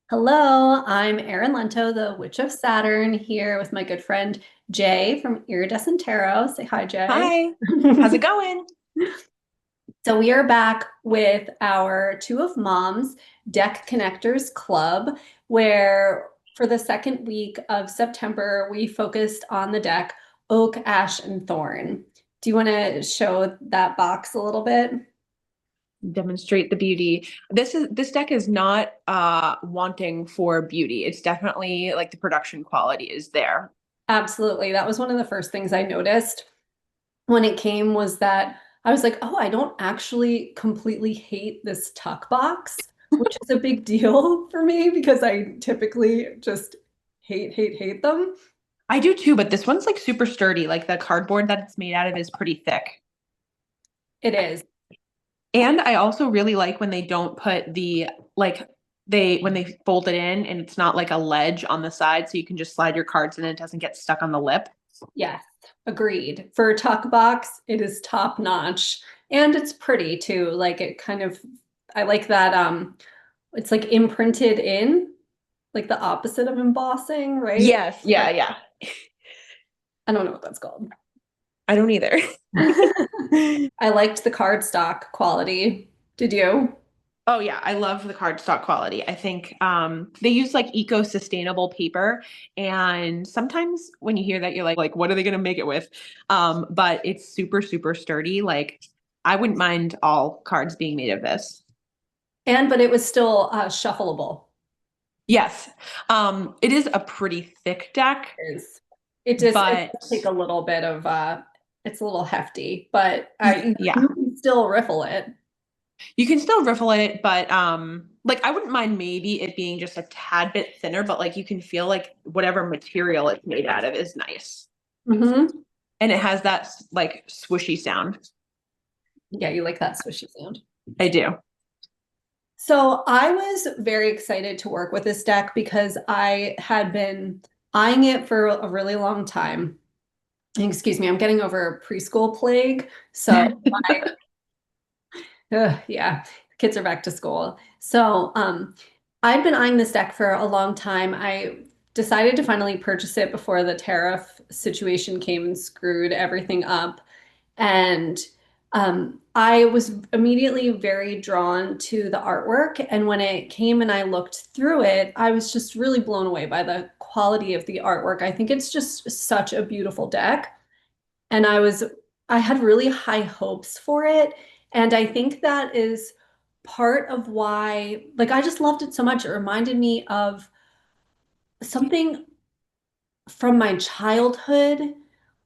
Hello, I'm Erin Lento, the Witch of Saturn, here with my good friend Jay from Iridescent Tarot. Say hi, Jay. Hi, how's it going? So we are back with our Two of Moms Deck Connectors Club, where for the second week of September, we focused on the deck Oak, Ash, and Thorn. Do you want to show that box a little bit? Demonstrate the beauty. This deck is not wanting for beauty. It's definitely like the production quality is there. Absolutely. That was one of the first things I noticed when it came was that I was like, oh, I don't actually completely hate this tuck box, which is a big deal for me because I typically just hate them. I do too, but this one's like super sturdy. Like the cardboard that it's made out of is pretty thick. It is. And I also really like when they don't put the like they when they fold it in and it's not like a ledge on the side so you can just slide your cards in and it doesn't get stuck on the lip. Yes, agreed. For a tuck box, it is top notch and it's pretty too. Like it kind of, I like that it's like imprinted in, like the opposite of embossing, right? Yes, yeah, yeah. I don't know what that's called. I don't either. I liked the cardstock quality. Did you? Oh yeah, I love the cardstock quality. I think they use like eco-sustainable paper, and sometimes when you hear that, you're like, what are they gonna make it with? But it's super, super sturdy. Like I wouldn't mind all cards being made of this. But it was still shuffleable. Yes, it is a pretty thick deck, Is it but does take a little bit of it's a little hefty, but yeah, you can still riffle it. you can still riffle it, but like I wouldn't mind maybe it being just a tad bit thinner, but like you can feel like whatever material it's made out of is nice. Hmm. And it has that like swishy sound. Yeah, you like that swishy sound. I do. So I was very excited to work with this deck because I had been eyeing it for a really long time. Excuse me, I'm getting over preschool plague. So yeah, kids are back to school. So, I'd been eyeing this deck for a long time. I decided to finally purchase it before the tariff situation came and screwed everything up. And I was immediately very drawn to the artwork. And when it came and I looked through it, I was just really blown away by the quality of the artwork. I think it's just such a beautiful deck. And I had really high hopes for it. And I think that is part of why, like, I just loved it so much. It reminded me of something from my childhood.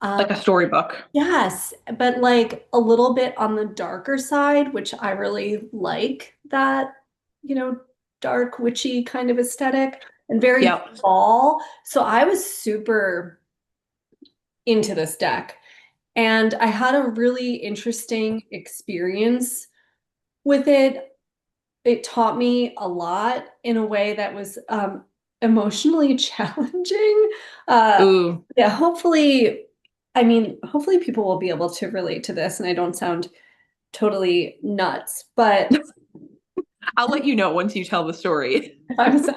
Like a storybook. Yes, but like a little bit on the darker side, which I really like that, you know, dark, witchy kind of aesthetic and very Yep. fall. So I was super into this deck. And I had a really interesting experience with it. It taught me a lot in a way that was emotionally challenging. Uh, Ooh. yeah, hopefully, I mean, hopefully people will be able to relate to this and I don't sound totally nuts, but I'll let you know once you tell the story. if I was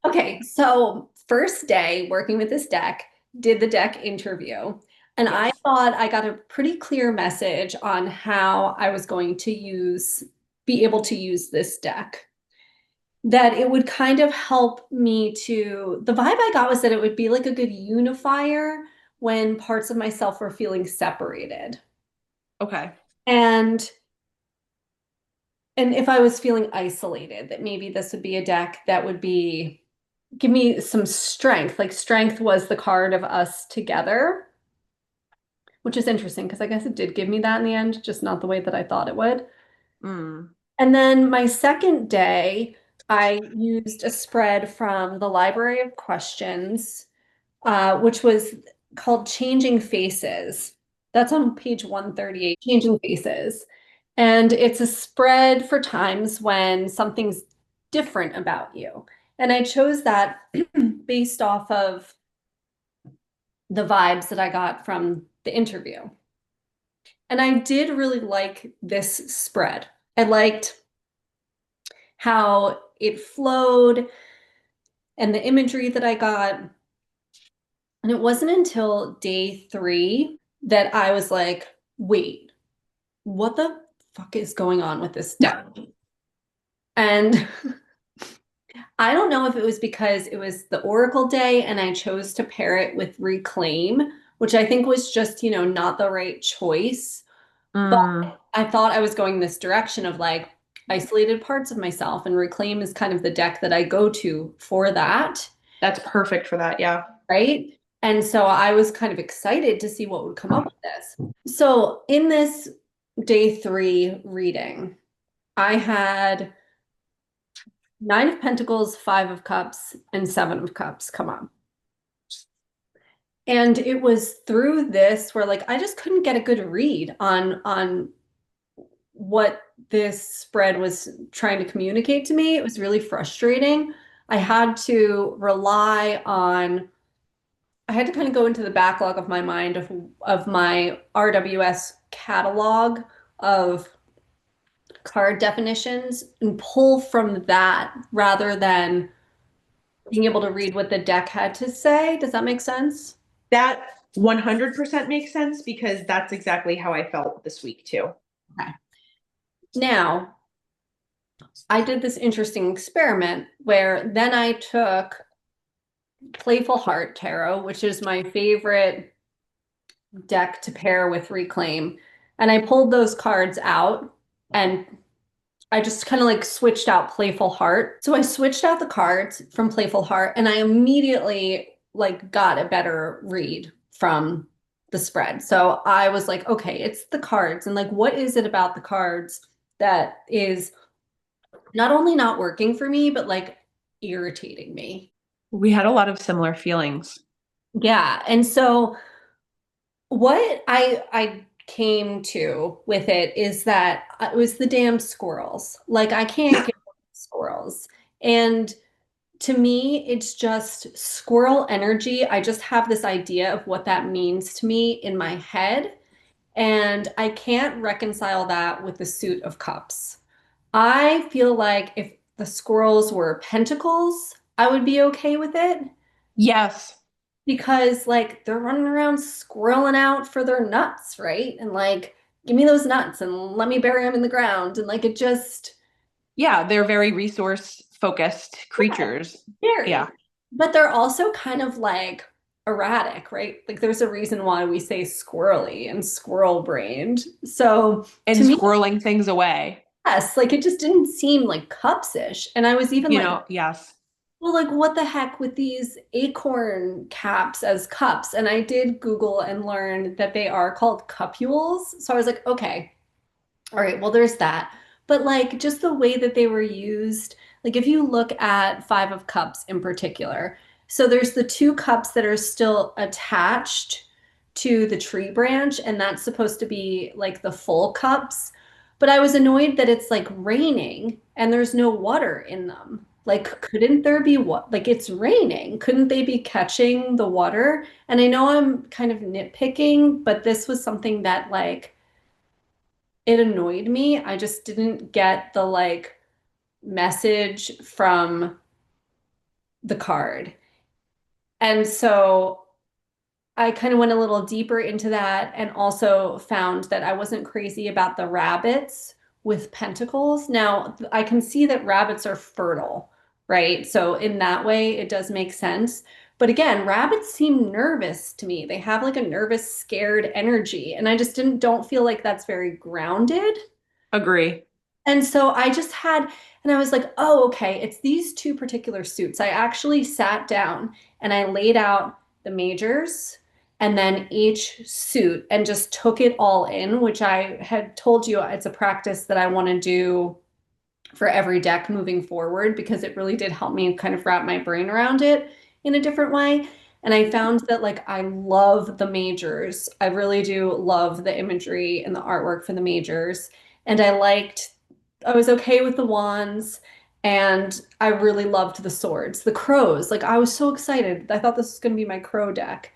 okay, so first day working with this deck, did the deck interview. And I Yes. thought I got a pretty clear message on how I was going to be able to use this deck. That it would kind of help me the vibe I got was that it would be like a good unifier when parts of myself were feeling separated. Okay. And and if I was feeling isolated, that maybe this would be a deck that would be give me some strength. Like strength was the card of us together, which is interesting because I guess it did give me that in the end, just not the way that I thought it would. Mm. And then my second day, I used a spread from the Library of Questions, which was called Changing Faces. That's on page 138, Changing Faces. And it's a spread for times when something's different about you. And I chose that based off of the vibes that I got from the interview. And I did really like this spread. I liked how it flowed and the imagery that I got. And it wasn't until day 3 that I was like, wait, what the fuck is going on with this deck? And I don't know if it was because it was the Oracle day and I chose to pair it with Reclaim, which I think was just, not the right choice. But Mm, I thought I was going this direction of like isolated parts of myself, and Reclaim is kind of the deck that I go to for that, that's perfect for that. Yeah. right? And so I was kind of excited to see what would come up with this. So in this day 3 reading, I had Nine of Pentacles, Five of Cups, and Seven of Cups come up. And it was through this where like I just couldn't get a good read on what this spread was trying to communicate to me. It was really frustrating. I had to rely on I had to kind of go into the backlog of my mind of my RWS catalog of card definitions and pull from that rather than being able to read what the deck had to say. Does that make sense? That 100% makes sense because that's exactly how I felt this week too. Okay. Now, I did this interesting experiment where then I took Playful Heart Tarot, which is my favorite deck to pair with Reclaim, and I pulled those cards out and I just kind of like switched out Playful Heart. So I switched out the cards from Playful Heart and I immediately like got a better read from the spread. So I was like, okay, it's the cards and like what is it about the cards that is not only not working for me, but like irritating me. We had a lot of similar feelings. Yeah. And so what I came to with it is that it was the damn squirrels. Like I can't get squirrels. And to me, it's just squirrel energy. I just have this idea of what that means to me in my head, and I can't reconcile that with the suit of cups. I feel like if the squirrels were pentacles, I would be okay with it Yes. because like they're running around squirreling out for their nuts, right? And like, give me those nuts and let me bury them in the ground. And like, it just, Yeah, they're very resource focused yeah, creatures. Yeah. scary. But they're also kind of like erratic, right? Like, there's a reason why we say squirrely and squirrel brained. So And to me, squirreling things away. yes, like it just didn't seem like cups-ish. And I was even like, Yes. well, like, what the heck with these acorn caps as cups? And I did Google and learn that they are called cupules. So I was like, okay, all right, well, there's that. But like, just the way that they were used, like, if you look at Five of Cups in particular, so there's the two cups that are still attached to the tree branch, and that's supposed to be like the full cups. But I was annoyed that it's like raining and there's no water in them. Like, couldn't there be what? Like, it's raining. Couldn't they be catching the water? And I know I'm kind of nitpicking, but this was something that, like, it annoyed me. I just didn't get the, like, message from the card. And so I kind of went a little deeper into that and also found that I wasn't crazy about the rabbits with pentacles. Now, I can see that rabbits are fertile, right? So in that way, it does make sense. But again, rabbits seem nervous to me. They have like a nervous, scared energy, and I just didn't don't feel like that's very grounded. Agree. And so I just had, and I was like, oh, okay, it's these two particular suits. I actually sat down and I laid out the majors and then each suit and just took it all in, which I had told you it's a practice that I want to do for every deck moving forward because it really did help me kind of wrap my brain around it in a different way. And I found that like I love the majors. I really do love the imagery and the artwork for the majors. And I was okay with the wands and I really loved the swords, the crows. Like I was so excited. I thought this was going to be my crow deck.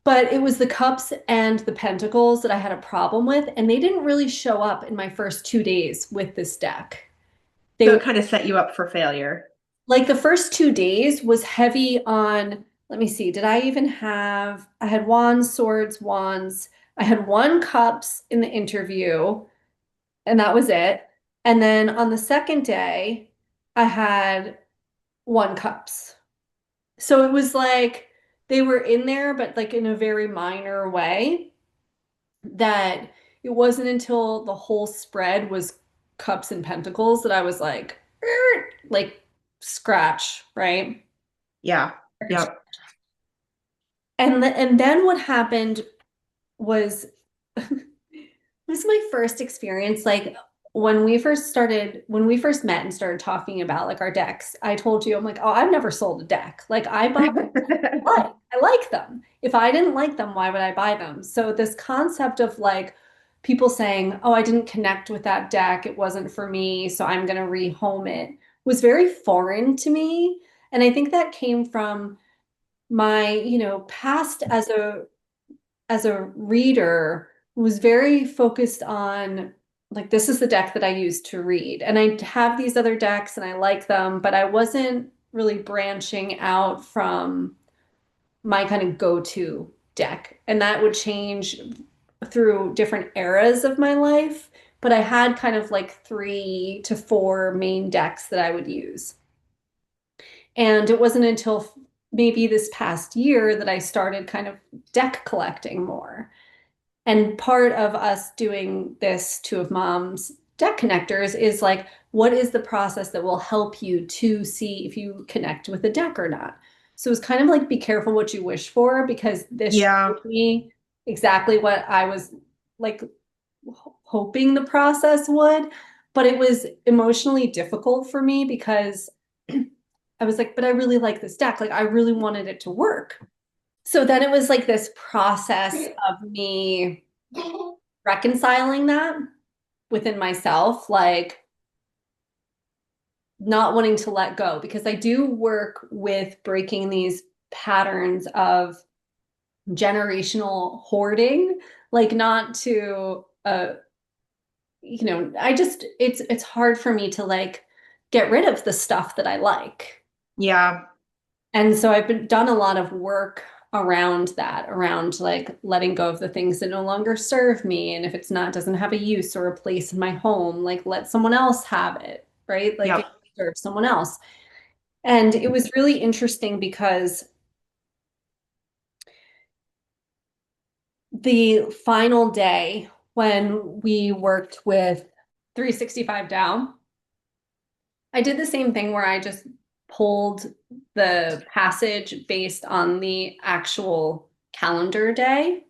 But it was the cups and the pentacles that I had a problem with, and they didn't really show up in my first 2 days with this deck. So They it kind of set you up for failure. like the first 2 days was heavy on, let me see, did I even have, I had wands, swords, wands. I had one cups in the interview, and that was it. And then on the second day, I had one cups. So it was like they were in there, but like in a very minor way, that it wasn't until the whole spread was cups and pentacles that I was like, "Er," like scratch, right? Yeah. Yep. And then what happened was this is my first experience. Like when we first met and started talking about like our decks, I told you, I'm like, oh, I've never sold a deck. Like I buy what? I like them. If I didn't like them, why would I buy them? So this concept of like people saying, "Oh, I didn't connect with that deck. It wasn't for me, so I'm going to rehome it," was very foreign to me. And I think that came from my, past as a reader was very focused on like this is the deck that I use to read. And I have these other decks and I like them, but I wasn't really branching out from my kind of go-to deck. And that would change through different eras of my life. But I had kind of like 3 to 4 main decks that I would use. And it wasn't until maybe this past year that I started kind of deck collecting more. And part of us doing this Two of Moms deck connectors is like, what is the process that will help you to see if you connect with a deck or not? So it's kind of like be careful what you wish for because this Yeah. showed me exactly what I was like hoping the process would, but it was emotionally difficult for me because I was like, but I really like this deck. Like I really wanted it to work. So then it was like this process of me reconciling that within myself, like not wanting to let go, because I do work with breaking these patterns of generational hoarding, like not to I just it's hard for me to like get rid of the stuff that I like. Yeah. And so done a lot of work around that, around like letting go of the things that no longer serve me. And if it's not, doesn't have a use or a place in my home, like let someone else have it, right? Like it Yep. serves someone else. And it was really interesting because the final day when we worked with 365 Down, I did the same thing where I just pulled the passage based on the actual calendar day.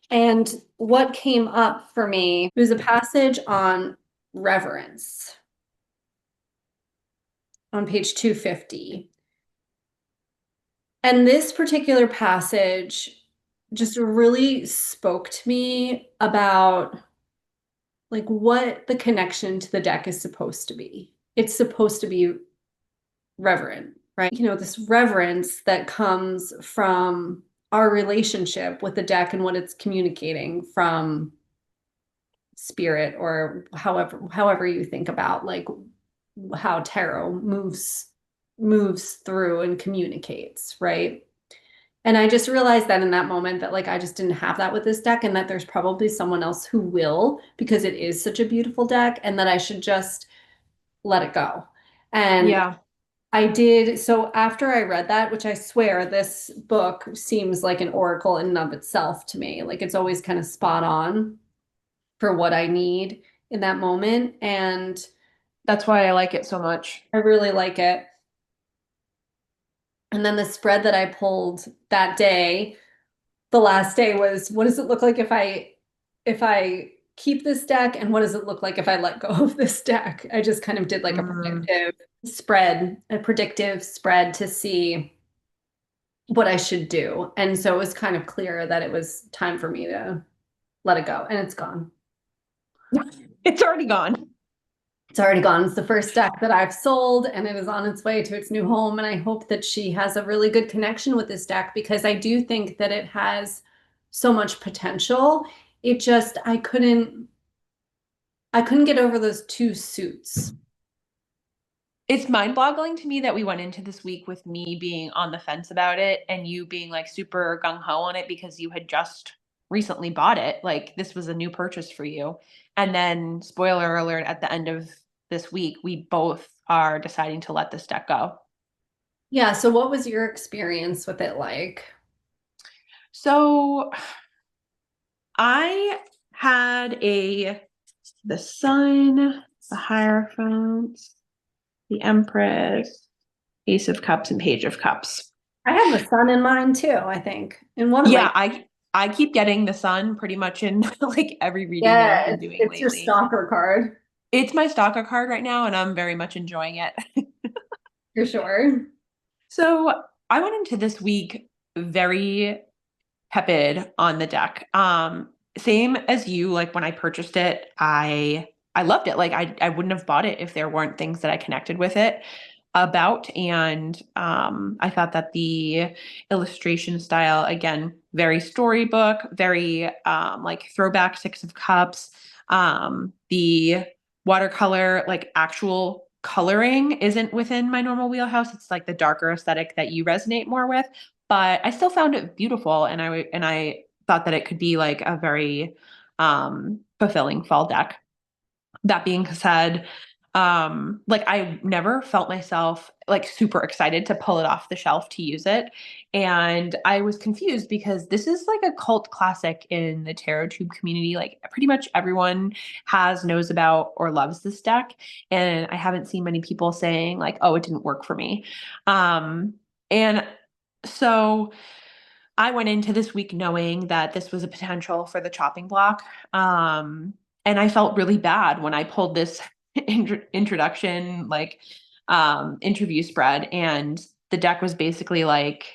And what came up for me was a passage on reverence on page 250. And this particular passage just really spoke to me about like what the connection to the deck is supposed to be. It's supposed to be reverent, right? This reverence that comes from our relationship with the deck and what it's communicating from spirit, or however you think about like how tarot moves through and communicates, right? And I just realized that in that moment that like I just didn't have that with this deck, and that there's probably someone else who will, because it is such a beautiful deck, and that I should just let it go. And Yeah. I did. So after I read that, which I swear this book seems like an oracle in and of itself to me, like it's always kind of spot on for what I need in that moment. And That's why I like it so much. I really like it. And then the spread that I pulled that day, the last day, was what does it look like if I keep this deck, and what does it look like if I let go of this deck? I just kind of did like Mm. a predictive spread to see what I should do. And so it was kind of clear that it was time for me to let it go, and it's gone. It's already gone. It's already gone. It's the first deck that I've sold, and it is on its way to its new home. And I hope that she has a really good connection with this deck, because I do think that it has so much potential. It just, I couldn't get over those two suits. It's mind-boggling to me that we went into this week with me being on the fence about it and you being like super gung ho on it because you had just recently bought it. Like this was a new purchase for you. And then, spoiler alert, at the end of this week, we both are deciding to let this deck go. Yeah, so what was your experience with it like? So I had the Sun, the Hierophant, the Empress, Ace of Cups, and Page of Cups. I have the sun in mine too, I think. In one of my Yeah, I keep getting the Sun pretty much in like every reading that I've Yeah, been it's doing it's your lately. stalker card It's my stalker card right now, and I'm very much enjoying it. for sure. So I went into this week very tepid on the deck. Same as you, like when I purchased it, I loved it. Like I wouldn't have bought it if there weren't things that I connected with it about. And I thought that the illustration style, again, very storybook, very like throwback Six of Cups. The watercolor, like actual coloring isn't within my normal wheelhouse. It's like the darker aesthetic that you resonate more with, but I still found it beautiful, and I thought that it could be like a very fulfilling fall deck. That being said, like I never felt myself like super excited to pull it off the shelf to use it. And I was confused because this is like a cult classic in the tarot tube community. Like pretty much everyone knows about or loves this deck. And I haven't seen many people saying like, oh, it didn't work for me. And so I went into this week knowing that this was a potential for the chopping block. And I felt really bad when I pulled this introduction, like interview spread, and the deck was basically like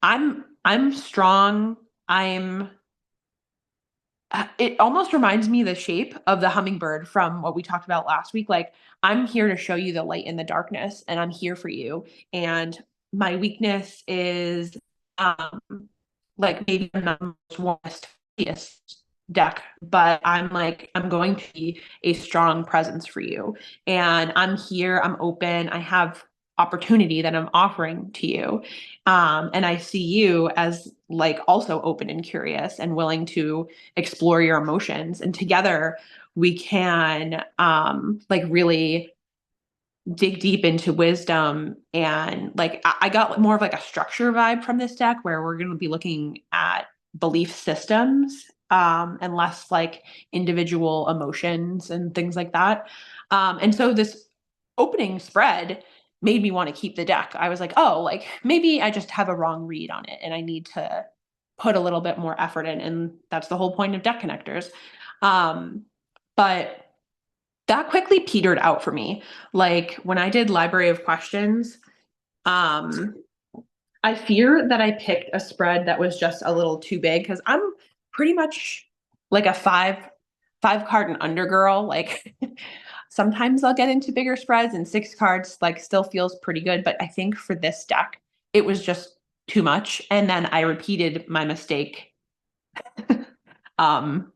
I'm strong. I'm it almost reminds me of the shape of the hummingbird from what we talked about last week. Like, I'm here to show you the light in the darkness, and I'm here for you. And my weakness is, um, like maybe I'm not the most warmest deck, but I'm going to be a strong presence for you. And I'm here, I'm open, I have opportunity that I'm offering to you. And I see you as like also open and curious and willing to explore your emotions. And together we can like really dig deep into wisdom. And like I got more of like a structure vibe from this deck where we're going to be looking at belief systems, and less like individual emotions and things like that. And so this opening spread made me want to keep the deck. I was like, oh, like maybe I just have a wrong read on it and I need to put a little bit more effort in. And that's the whole point of deck connectors. But that quickly petered out for me. Like when I did Library of Questions, um, I fear that I picked a spread that was just a little too big because I'm pretty much like a five card and under girl. Like sometimes I'll get into bigger spreads, and 6 cards like still feels pretty good. But I think for this deck, it was just too much. And then I repeated my mistake um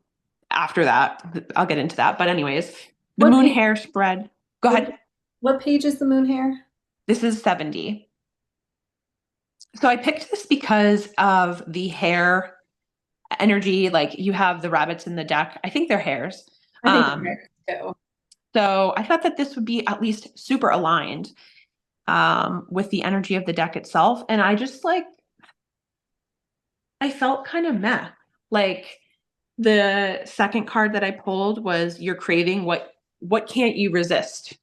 after that. I'll get into that. But anyways, the What moon page hair spread. Go what ahead. what page is the moon hair? This is 70. So I picked this because of the hair energy. Like you have the rabbits in the deck. I think they're hares. I think the hair too. So I thought that this would be at least super aligned with the energy of the deck itself. And I just like, I felt kind of meh. Like the second card that I pulled was you're craving what can't you resist?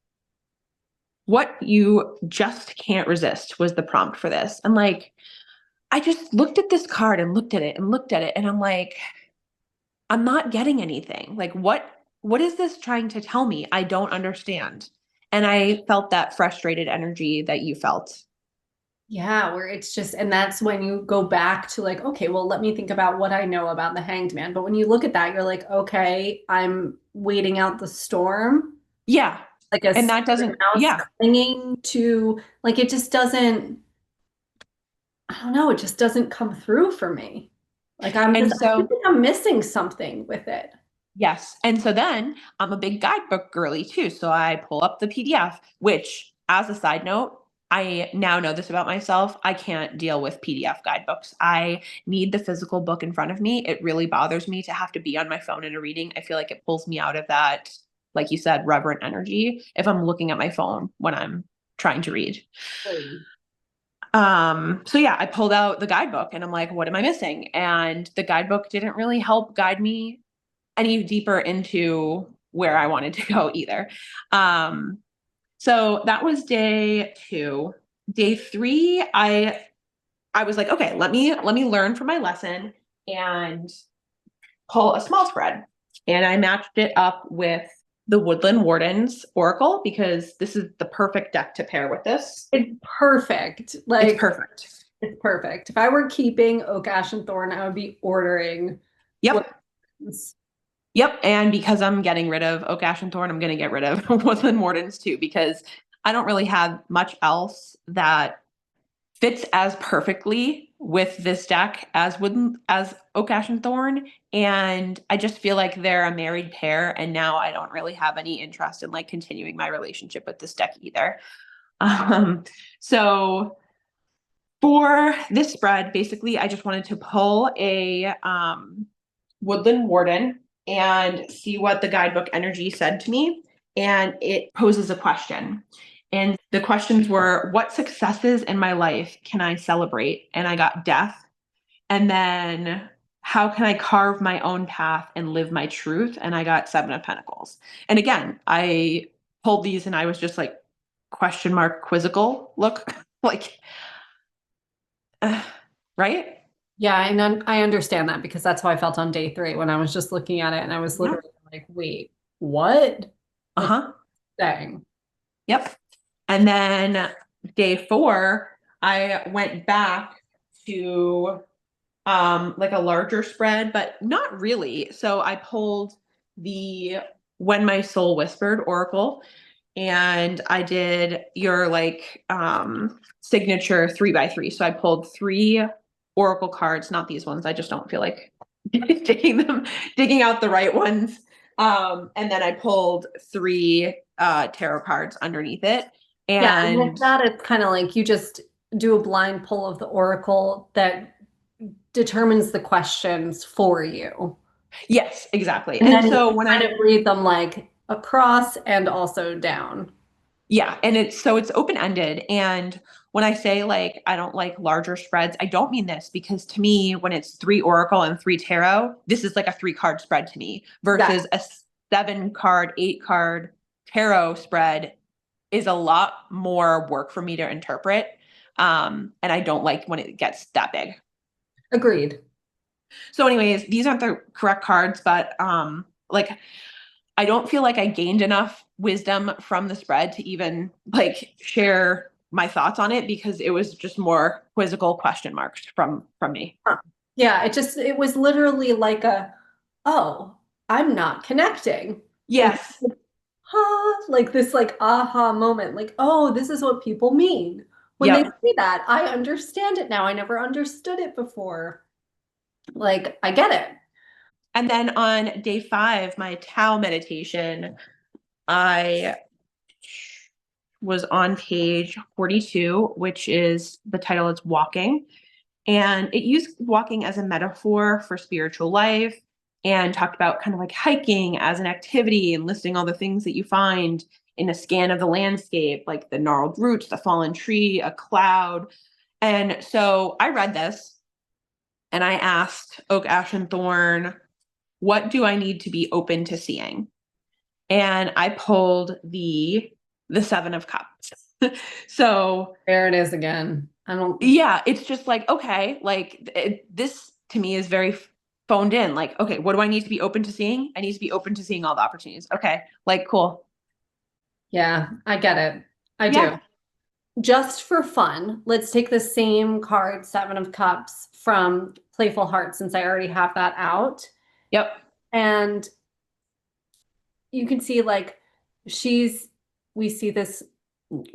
What you just can't resist was the prompt for this. And like, I just looked at this card and looked at it and looked at it. And I'm like, I'm not getting anything. Like, what is this trying to tell me? I don't understand. And I felt that frustrated energy that you felt. Yeah, where it's just, and that's when you go back to like, okay, well, let me think about what I know about the Hanged Man. But when you look at that, you're like, okay, I'm waiting out the storm, Yeah. like a And that scared doesn't, mouse yeah. clinging to, like, it just doesn't, I don't know, it just doesn't come through for me. Like, And I so think I'm missing something with it. Yes. And so then I'm a big guidebook girly too. So I pull up the PDF, which, as a side note, I now know this about myself. I can't deal with PDF guidebooks. I need the physical book in front of me. It really bothers me to have to be on my phone in a reading. I feel like it pulls me out of that, like you said, reverent energy if I'm looking at my phone when I'm trying to read. Right. So yeah, I pulled out the guidebook and I'm like, what am I missing? And the guidebook didn't really help guide me any deeper into where I wanted to go either. Um, so that was day 2. Day 3, I was like, okay, let me learn from my lesson and pull a small spread. And I matched it up with the Woodland Wardens Oracle because this is the perfect deck to pair with this. It's perfect. It's Like, perfect. it's perfect. If I were keeping Oak, Ash, and Thorn, I would be ordering Yep. Woodlands. Yep. And because I'm getting rid of Oak, Ash, and Thorn, I'm going to get rid of Woodland Wardens too, because I don't really have much else that fits as perfectly with this deck as Woodland, as Oak, Ash, and Thorn. And I just feel like they're a married pair. And now I don't really have any interest in like continuing my relationship with this deck either. Um, so for this spread, basically, I just wanted to pull a Woodland Warden and see what the guidebook energy said to me. And it poses a question. And the questions were, what successes in my life can I celebrate? And I got death. And then, how can I carve my own path and live my truth? And I got 7 of Pentacles. And again, I pulled these and I was just like, question mark, quizzical look. Like, right? Yeah, and I understand that because that's how I felt on day 3 when I was just looking at it and I was Yep. literally like, wait, what? Like, Uh-huh. dang. Yep. And then day 4, I went back to like a larger spread, but not really. So I pulled the When My Soul Whispered Oracle and I did your like signature 3 by 3. So I pulled 3 Oracle cards, not these ones. I just don't feel like digging out the right ones. And then I pulled 3 tarot cards underneath it. Yeah, and with And that, it's kind of like you just do a blind pull of the oracle that determines the questions for you. yes, exactly. And And then you so can when kind I of read them like across and also down. Yeah, and it's open-ended, and when I say, like, I don't like larger spreads, I don't mean this because to me, when it's 3 oracle and 3 tarot, this is like a 3-card spread to me Exactly. versus a 7-card, 8-card tarot spread is a lot more work for me to interpret, and I don't like when it gets that big. Agreed. So anyways, these aren't the correct cards, but, like, I don't feel like I gained enough wisdom from the spread to even like share my thoughts on it because it was just more quizzical question marks from me. Huh. Yeah, it was literally like oh, I'm not connecting. And Yes. huh, like this like aha moment, like, oh, this is what people mean. When they Yep. say that, I understand it now. I never understood it before. Like, I get it. And then on day 5, my Tao meditation, I was on page 42, which is the title is Walking. And it used walking as a metaphor for spiritual life and talked about kind of like hiking as an activity and listing all the things that you find in a scan of the landscape, like the gnarled roots, the fallen tree, a cloud. And so I read this and I asked Oak, Ash, and Thorn, what do I need to be open to seeing? And I pulled the 7 of Cups. So There it is again. I don't, yeah, it's just like, okay, like this to me is very phoned in. Like, okay, what do I need to be open to seeing? I need to be open to seeing all the opportunities. Okay, like, cool. yeah, I get it. I do. Yeah. Just for fun, let's take the same card, Seven of Cups, from Playful Heart, since I already have that out. Yep. And you can see like we see this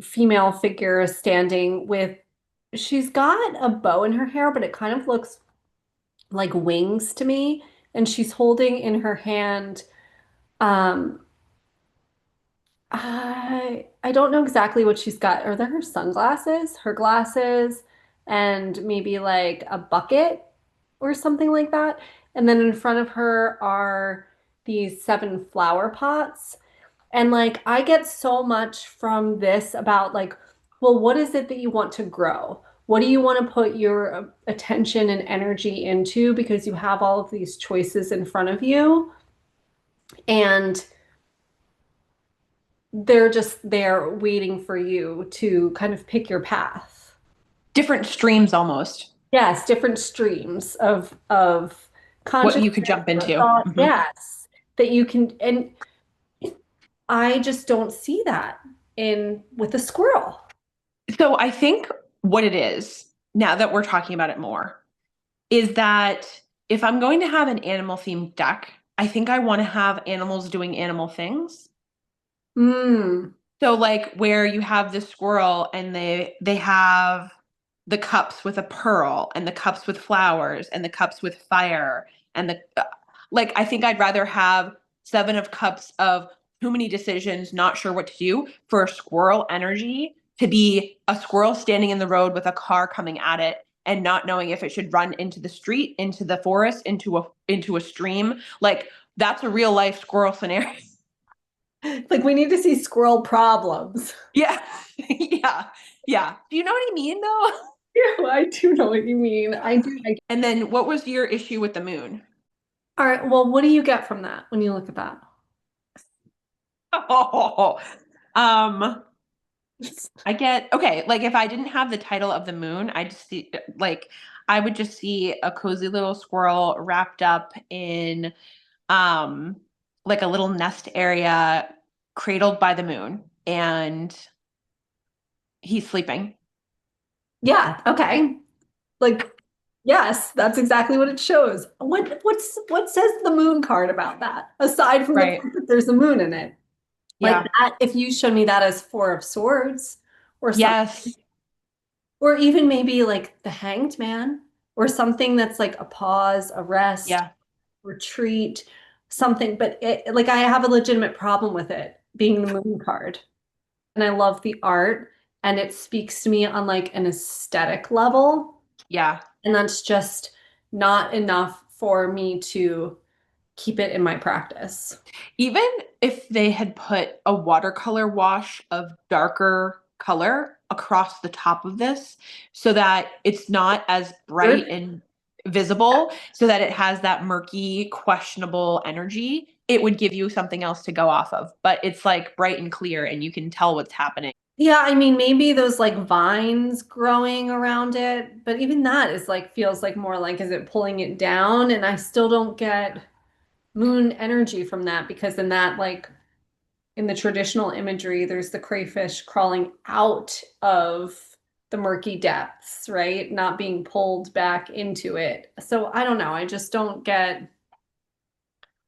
female figure standing with, she's got a bow in her hair, but it kind of looks like wings to me. and she's holding in her hand, um, I don't know exactly what she's got. Are there her sunglasses, her glasses, and maybe like a bucket or something like that? And then in front of her are these seven flower pots. And like I get so much from this about like, well, what is it that you want to grow? What do you want to put your attention and energy into? Because you have all of these choices in front of you, and they're just there waiting for you to kind of pick your path. Different streams almost, Yes, different streams of what consciousness you could jump or into. thought. Mhm. Yes, that you can, and I just don't see that in with a squirrel. So I think what it is, now that we're talking about it more, is that if I'm going to have an animal themed deck, I think I want to have animals doing animal things. Mm. So like where you have the squirrel and they have the cups with a pearl and the cups with flowers and the cups with fire and the like I think I'd rather have 7 of cups of too many decisions, not sure what to do for a squirrel energy to be a squirrel standing in the road with a car coming at it and not knowing if it should run into the street, into the forest, into a stream. Like that's a real life squirrel scenario. Like we need to see squirrel problems. Yeah. Yeah. Yeah. Do you know what I mean though? Yeah, I do know what you mean. I do. And then what was your issue with the moon? All right. Well, what do you get from that when you look at that? Oh, um, I get okay, like if I didn't have the title of the moon, I'd see like I would just see a cozy little squirrel wrapped up in um like a little nest area cradled by the moon and he's sleeping. Yeah. Okay. Like, yes, that's exactly what it shows. What says the moon card about that? Aside from the Right. fact that there's a moon in it. Like Yeah. that, if you show me that as Four of Swords or something, Yes. or even maybe like the Hanged Man or something that's like a pause, a rest, Yeah. retreat, something. But like I have a legitimate problem with it being the moon card. And I love the art and it speaks to me on like an aesthetic level. Yeah. And that's just not enough for me to keep it in my practice. Even if they had put a watercolor wash of darker color across the top of this so that it's not as bright Earth, and visible, so that it has that murky, questionable energy, it would give you something else to go off of. But it's like bright and clear and you can tell what's happening. yeah, I mean, maybe those like vines growing around it, but even that is like feels like more like is it pulling it down? And I still don't get moon energy from that because in that like in the traditional imagery, there's the crayfish crawling out of the murky depths, right? Not being pulled back into it. So I don't know. I just don't get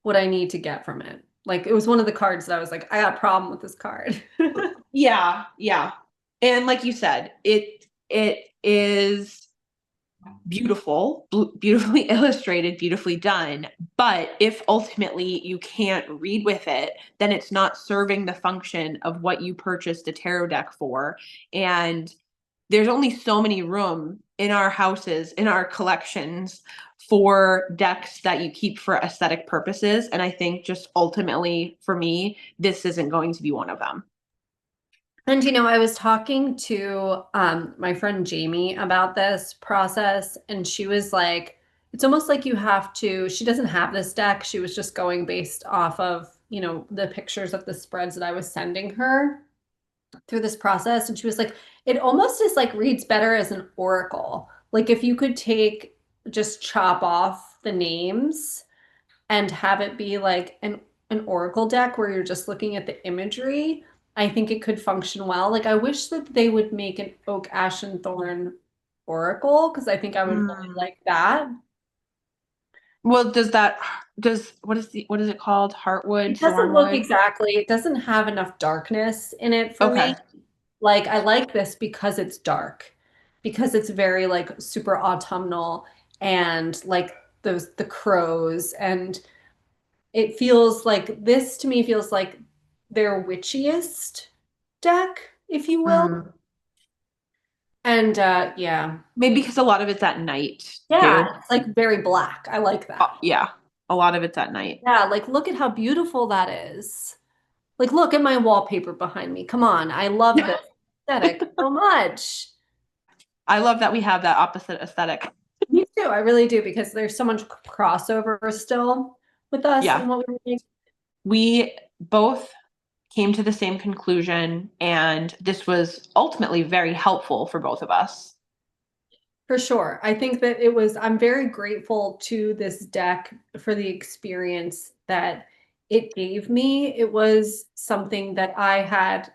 what I need to get from it. Like it was one of the cards that I was like, I got a problem with this card. Yeah, yeah. And like you said, it is beautiful, beautifully illustrated, beautifully done. But if ultimately you can't read with it, then it's not serving the function of what you purchased a tarot deck for. And there's only so many room in our houses, in our collections for decks that you keep for aesthetic purposes. And I think just ultimately for me, this isn't going to be one of them. And you know, I was talking to my friend Jamie about this process, and she was like, it's almost like you have to, she doesn't have this deck. She was just going based off of, you know, the pictures of the spreads that I was sending her through this process. And she was like, it almost is like reads better as an oracle. Like if you could take, just chop off the names and have it be like an oracle deck where you're just looking at the imagery, I think it could function well. Like I wish that they would make an oak, ash, and thorn oracle because I think I would really Mm. like that. Well, does what is it called? Heartwood, It doesn't look Thornwood? exactly, it doesn't have enough darkness in it for me. Okay. Like I like this because it's dark, because it's very like super autumnal and like the crows, and it feels like this to me feels like their witchiest deck, if you will. Mm. And yeah. Maybe because a lot of it's at night Yeah, too. it's like very black. I like that. Yeah, a lot of it's at night. Yeah, like look at how beautiful that is. Like look at my wallpaper behind me. Come on. I love this aesthetic so much. I love that we have that opposite aesthetic. Me too. I really do because there's so much crossover still with us Yeah, and what we make. we both came to the same conclusion, and this was ultimately very helpful for both of us. For sure. I think that I'm very grateful to this deck for the experience that it gave me. It was something that I had,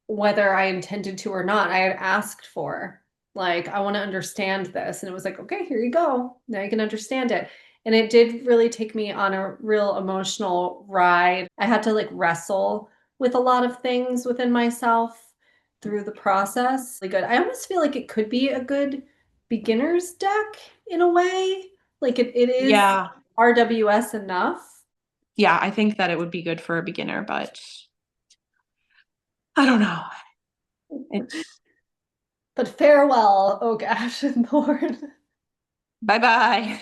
whether I intended to or not, I had asked for. Like, I want to understand this. And it was like, okay, here you go. Now you can understand it. And it did really take me on a real emotional ride. I had to like wrestle with a lot of things within myself through the process. Really good. I almost feel like it could be a good beginner's deck in a way. Like it is Yeah, RWS enough. yeah, I think that it would be good for a beginner, but I don't know. It's But farewell, oh gosh, and Thorn. bye bye.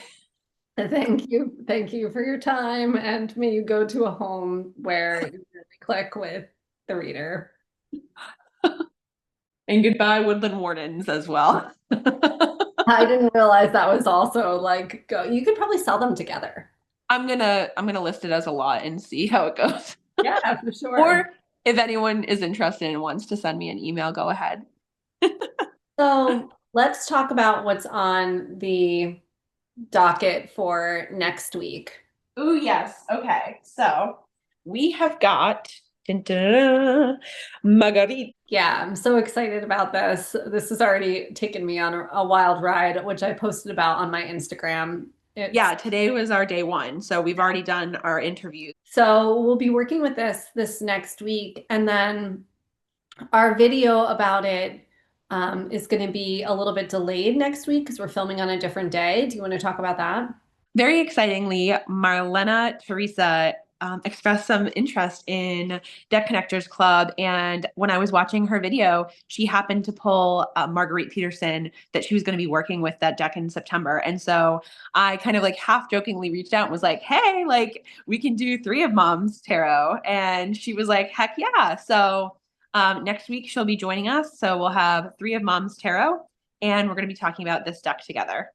Thank you. Thank you for your time. And may you go to a home where you really click with the reader. And goodbye, Woodland Wardens, as well. I didn't realize that was also like go. You could probably sell them together. I'm gonna list it as a lot and see how it goes. Yeah, for sure. Or if anyone is interested and wants to send me an email, go ahead. So let's talk about what's on the docket for next week. Oh, yes. Okay. So we have got dun, dun, dun, Marguerite. Yeah, I'm so excited about this. This has already taken me on a wild ride, which I posted about on my Instagram. It's Yeah, today was our day one. So we've already done our interviews. So we'll be working with this next week, and then our video about it is going to be a little bit delayed next week because we're filming on a different day. Do you want to talk about that? Very excitingly, Marlena Teresa expressed some interest in Deck Connectors Club. And when I was watching her video, she happened to pull Marguerite Peterson that she was going to be working with that deck in September. And so I kind of like half jokingly reached out and was like, hey, like we can do Three of Moms tarot. And she was like, heck yeah. So next week she'll be joining us. So we'll have Three of Moms tarot, and we're going to be talking about this deck together.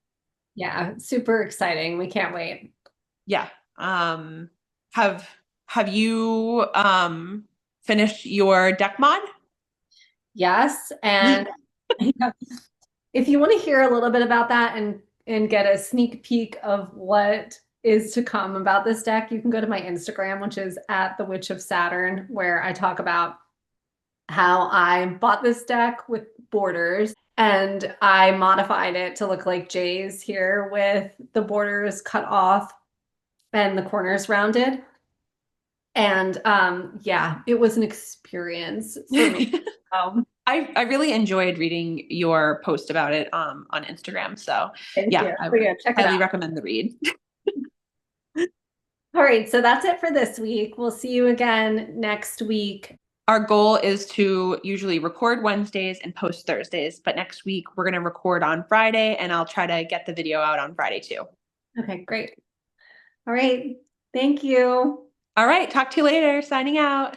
Yeah, super exciting. We can't wait. Yeah. Have have you finished your deck mod? Yes, and if you want to hear a little bit about that and get a sneak peek of what is to come about this deck, you can go to my Instagram, which is at the Witch of Saturn, where I talk about how I bought this deck with borders and I modified it to look like Jay's here with the borders cut off and the corners rounded. And yeah, it was an experience for me. Um, I really enjoyed reading your post about it on Instagram. So Thank yeah, you. I So would yeah, check it highly out. recommend the read. All right, so that's it for this week. We'll see you again next week. Our goal is to usually record Wednesdays and post Thursdays, but next week we're going to record on Friday, and I'll try to get the video out on Friday too. Okay, great. All right. Thank you. All right, talk to you later. Signing out.